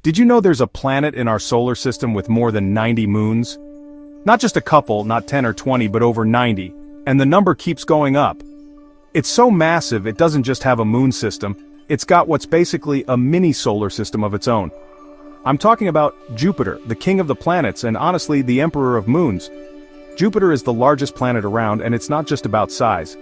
Did you know there's a planet in our solar system with more than 90 moons? Not just a couple, not 10 or 20, but over 90, and the number keeps going up. It's so massive it doesn't just have a moon system, it's got what's basically a mini solar system of its own. I'm talking about Jupiter, the king of the planets and honestly the emperor of moons. Jupiter is the largest planet around, and it's not just about size.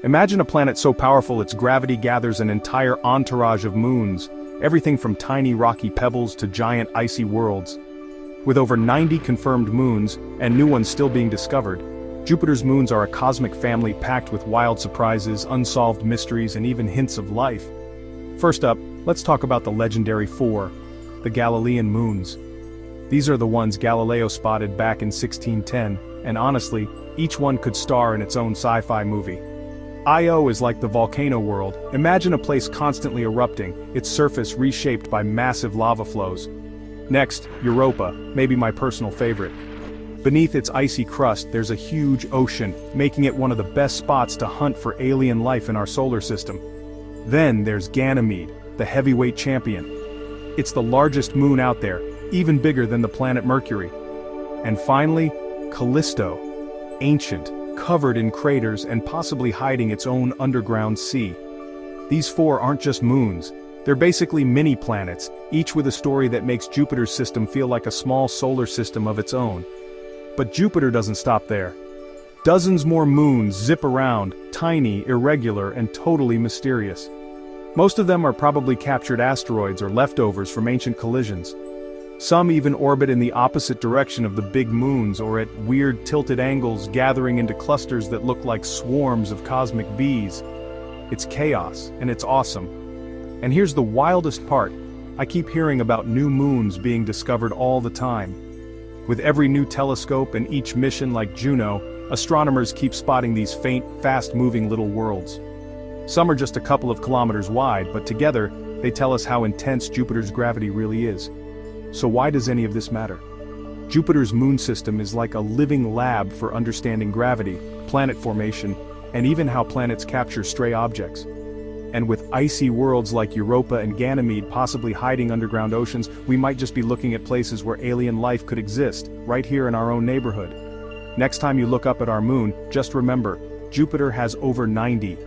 Imagine a planet so powerful its gravity gathers an entire entourage of moons, everything from tiny rocky pebbles to giant icy worlds. With over 90 confirmed moons, and new ones still being discovered, Jupiter's moons are a cosmic family packed with wild surprises, unsolved mysteries, and even hints of life. First up, let's talk about the legendary four, the Galilean moons. These are the ones Galileo spotted back in 1610, and honestly, each one could star in its own sci-fi movie. Io is like the volcano world. Imagine a place constantly erupting, its surface reshaped by massive lava flows. Next, Europa, maybe my personal favorite. Beneath its icy crust, there's a huge ocean, making it one of the best spots to hunt for alien life in our solar system. Then there's Ganymede, the heavyweight champion. It's the largest moon out there, even bigger than the planet Mercury. And finally, Callisto, ancient, covered in craters and possibly hiding its own underground sea. These four aren't just moons, they're basically mini-planets, each with a story that makes Jupiter's system feel like a small solar system of its own. But Jupiter doesn't stop there. Dozens more moons zip around, tiny, irregular, and totally mysterious. Most of them are probably captured asteroids or leftovers from ancient collisions. Some even orbit in the opposite direction of the big moons or at weird tilted angles, gathering into clusters that look like swarms of cosmic bees. It's chaos, and it's awesome. And here's the wildest part. I keep hearing about new moons being discovered all the time. With every new telescope and each mission like Juno, astronomers keep spotting these faint, fast-moving little worlds. Some are just a couple of kilometers wide, but together, they tell us how intense Jupiter's gravity really is. So why does any of this matter? Jupiter's moon system is like a living lab for understanding gravity, planet formation, and even how planets capture stray objects. And with icy worlds like Europa and Ganymede possibly hiding underground oceans, we might just be looking at places where alien life could exist, right here in our own neighborhood. Next time you look up at our moon, just remember, Jupiter has over 90.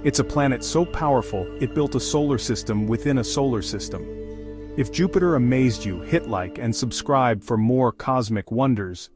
It's a planet so powerful, it built a solar system within a solar system. If Jupiter amazed you, hit like and subscribe for more cosmic wonders.